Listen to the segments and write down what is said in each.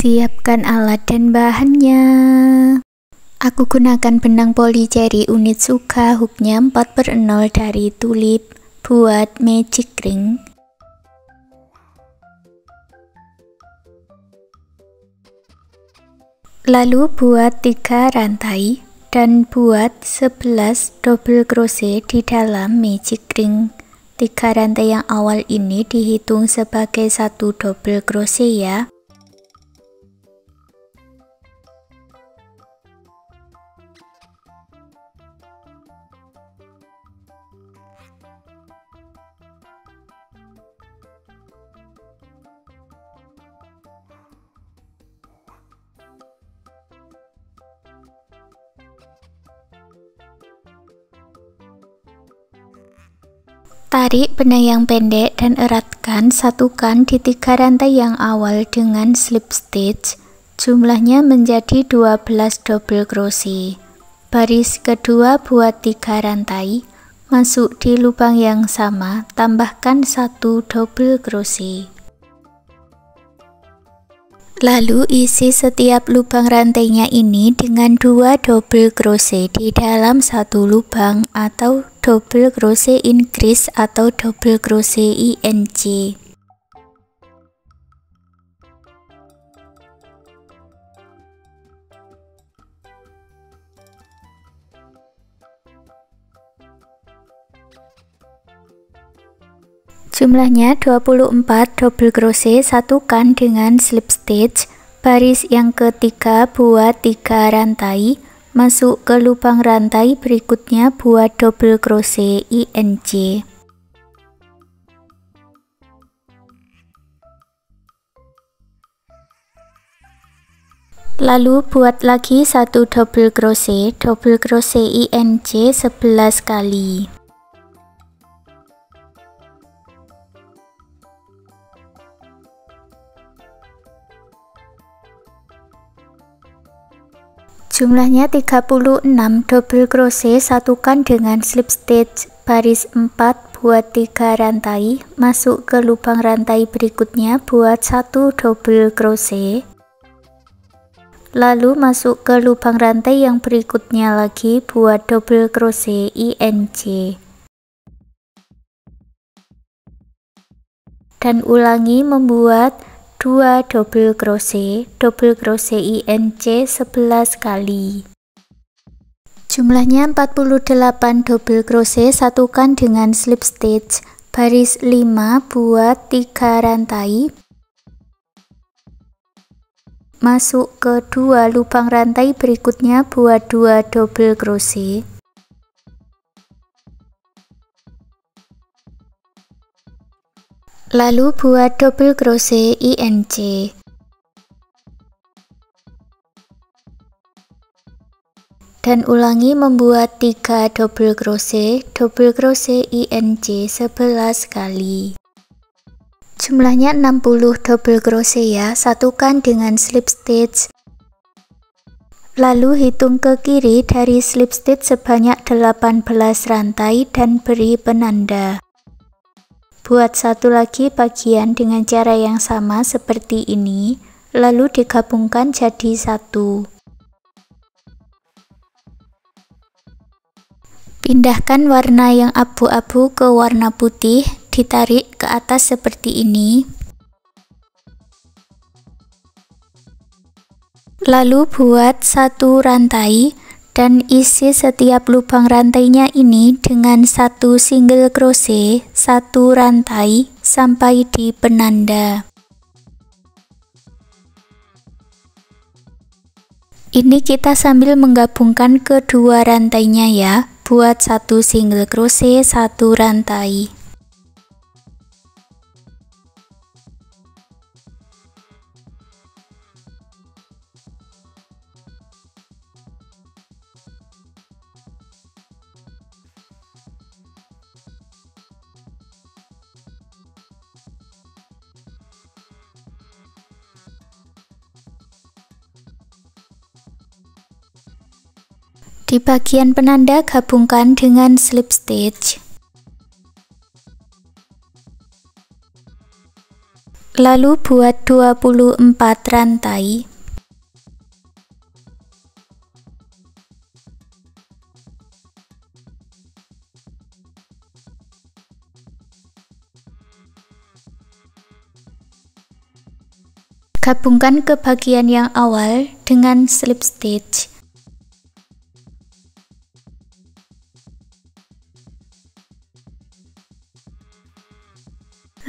Siapkan alat dan bahannya. Aku gunakan benang polycherry unit Suka, hooknya 4/0 dari Tulip buat magic ring. Lalu buat 3 rantai dan buat 11 double crochet di dalam magic ring. 3 rantai yang awal ini dihitung sebagai 1 double crochet ya. Tarik benang yang pendek dan eratkan, satukan di 3 rantai yang awal dengan slip stitch. Jumlahnya menjadi 12 double crochet. Baris kedua buat 3 rantai, masuk di lubang yang sama, tambahkan 1 double crochet. Lalu isi setiap lubang rantainya ini dengan 2 double crochet di dalam satu lubang atau double crochet increase atau double crochet INC. Jumlahnya 24 double crochet, satukan dengan slip stitch. Baris yang ketiga buat 3 rantai, masuk ke lubang rantai berikutnya buat double crochet INC. Lalu buat lagi 1 double crochet INC 11 kali. Jumlahnya 36 double crochet, satukan dengan slip stitch. Baris 4 buat 3 rantai, masuk ke lubang rantai berikutnya buat 1 double crochet. Lalu masuk ke lubang rantai yang berikutnya lagi buat double crochet INC. Dan ulangi membuat 2 double crochet INC 11 kali. Jumlahnya 48 double crochet, satukan dengan slip stitch. Baris 5 buat 3 rantai, masuk ke 2 lubang rantai berikutnya buat 2 double crochet. Lalu buat double crochet INC. Dan ulangi membuat 3 double crochet INC 11 kali. Jumlahnya 60 double crochet ya, satukan dengan slip stitch. Lalu hitung ke kiri dari slip stitch sebanyak 18 rantai dan beri penanda. Buat satu lagi bagian dengan cara yang sama seperti ini, lalu digabungkan jadi satu. Pindahkan warna yang abu-abu ke warna putih, ditarik ke atas seperti ini. Lalu buat 1 rantai dan isi setiap lubang rantainya ini dengan 1 single crochet 1 rantai sampai di penanda. Ini kita sambil menggabungkan kedua rantainya ya, buat 1 single crochet 1 rantai. Di bagian penanda gabungkan dengan slip stitch. Lalu buat 24 rantai. Gabungkan ke bagian yang awal dengan slip stitch.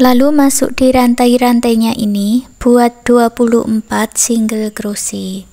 Lalu masuk di rantai-rantainya ini, buat 24 single crochet.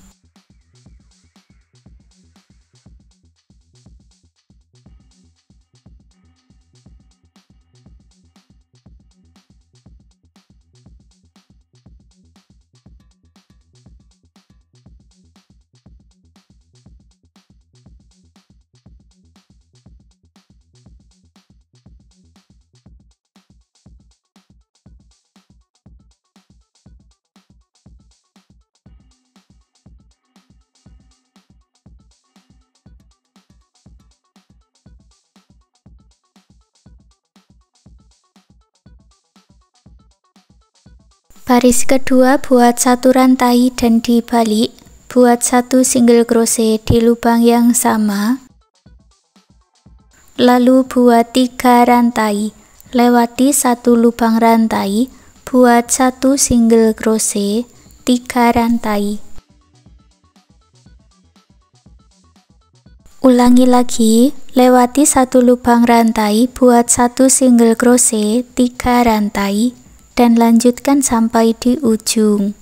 Baris kedua buat satu rantai dan dibalik, buat satu single crochet di lubang yang sama, lalu buat 3 rantai, lewati satu lubang rantai, buat satu single crochet, 3 rantai. Ulangi lagi, lewati satu lubang rantai, buat satu single crochet, 3 rantai, dan lanjutkan sampai di ujung.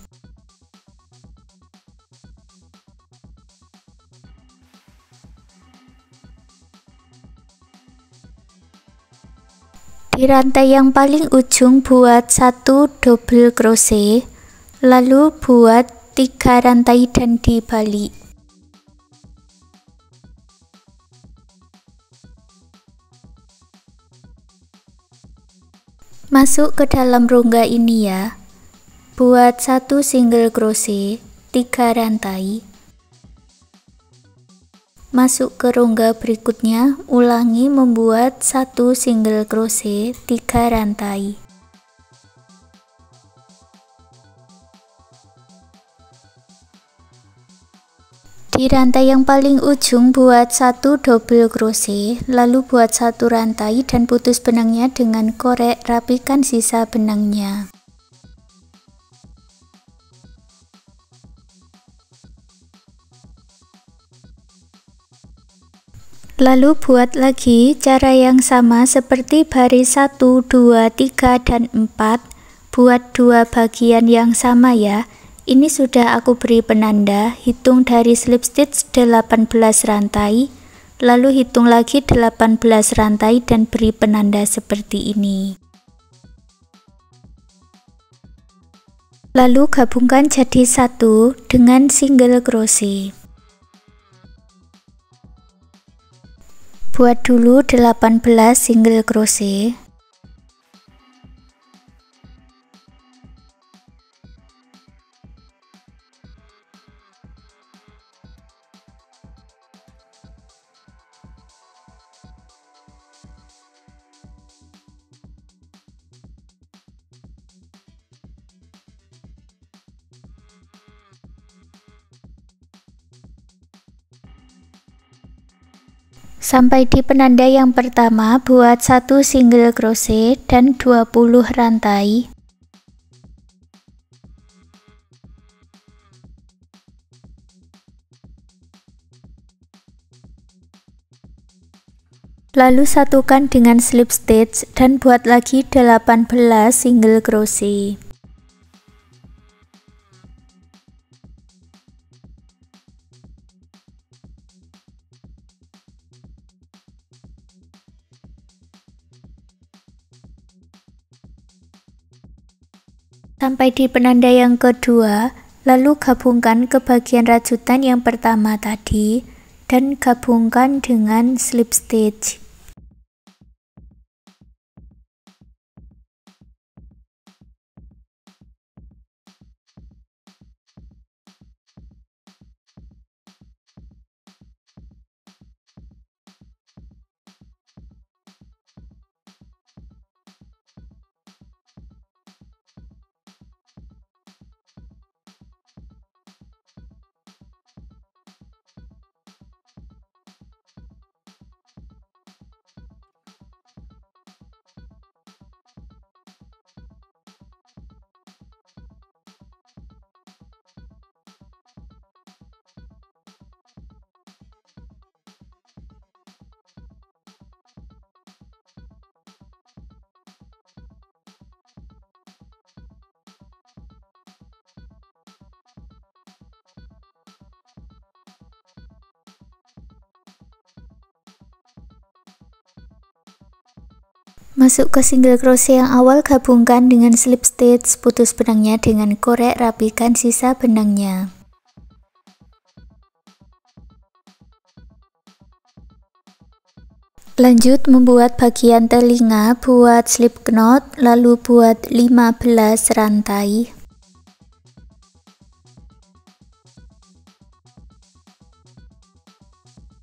Di rantai yang paling ujung buat satu double crochet, lalu buat 3 rantai dan dibalik. Masuk ke dalam rongga ini ya. Buat satu single crochet, 3 rantai. Masuk ke rongga berikutnya, ulangi membuat satu single crochet, 3 rantai. Di rantai yang paling ujung buat satu double crochet, lalu buat satu rantai dan putus benangnya dengan korek, rapikan sisa benangnya. Lalu buat lagi cara yang sama seperti baris 1, 2, 3, dan 4. Buat 2 bagian yang sama ya. Ini sudah aku beri penanda, hitung dari slip stitch 18 rantai, lalu hitung lagi 18 rantai dan beri penanda seperti ini. Lalu gabungkan jadi satu dengan single crochet. Buat dulu 18 single crochet. Sampai di penanda yang pertama, buat satu single crochet dan 20 rantai. Lalu satukan dengan slip stitch dan buat lagi 18 single crochet. Sampai di penanda yang kedua, lalu gabungkan ke bagian rajutan yang pertama tadi dan gabungkan dengan slip stitch. Masuk ke single crochet yang awal, gabungkan dengan slip stitch, putus benangnya dengan korek, rapikan sisa benangnya. Lanjut membuat bagian telinga, buat slip knot, lalu buat 15 rantai.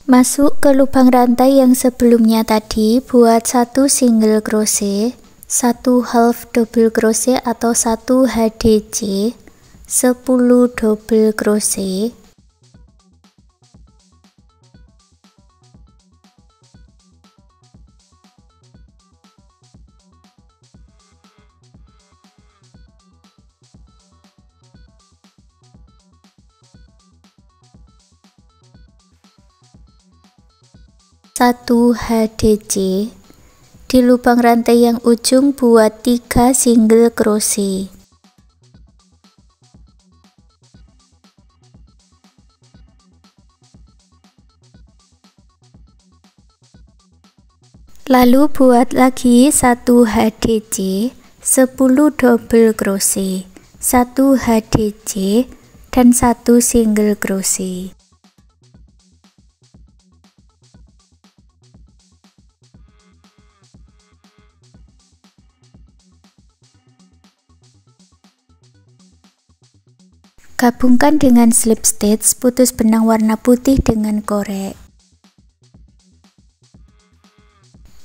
Masuk ke lubang rantai yang sebelumnya tadi, buat 1 single crochet, 1 half double crochet atau 1 HDC, 10 double crochet. Satu HDC. Di lubang rantai yang ujung buat 3 single crochet. Lalu buat lagi 1 HDC, 10 double crochet, 1 HDC dan 1 single crochet. Gabungkan dengan slip stitch, putus benang warna putih dengan korek.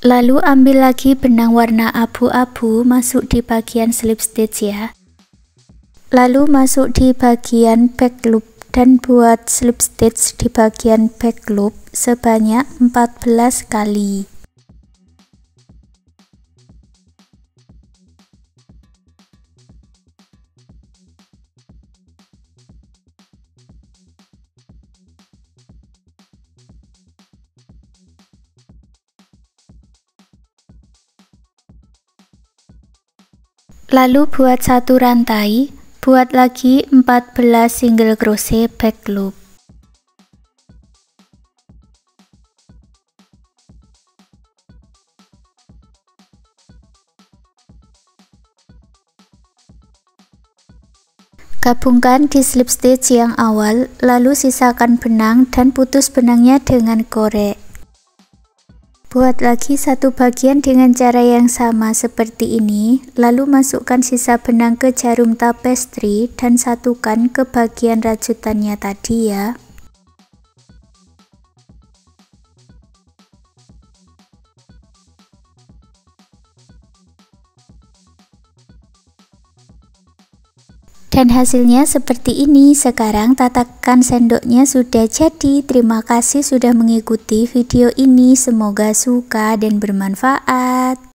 Lalu ambil lagi benang warna abu-abu, masuk di bagian slip stitch ya. Lalu masuk di bagian back loop dan buat slip stitch di bagian back loop sebanyak 14 kali. Lalu buat 1 rantai, buat lagi 14 single crochet back loop. Gabungkan di slip stitch yang awal, lalu sisakan benang dan putus benangnya dengan korek. Buat lagi 1 bagian dengan cara yang sama seperti ini, lalu masukkan sisa benang ke jarum tapestry dan satukan ke bagian rajutannya tadi ya. Dan hasilnya seperti ini. Sekarang tatakan sendoknya sudah jadi. Terima kasih sudah mengikuti video ini. Semoga suka dan bermanfaat.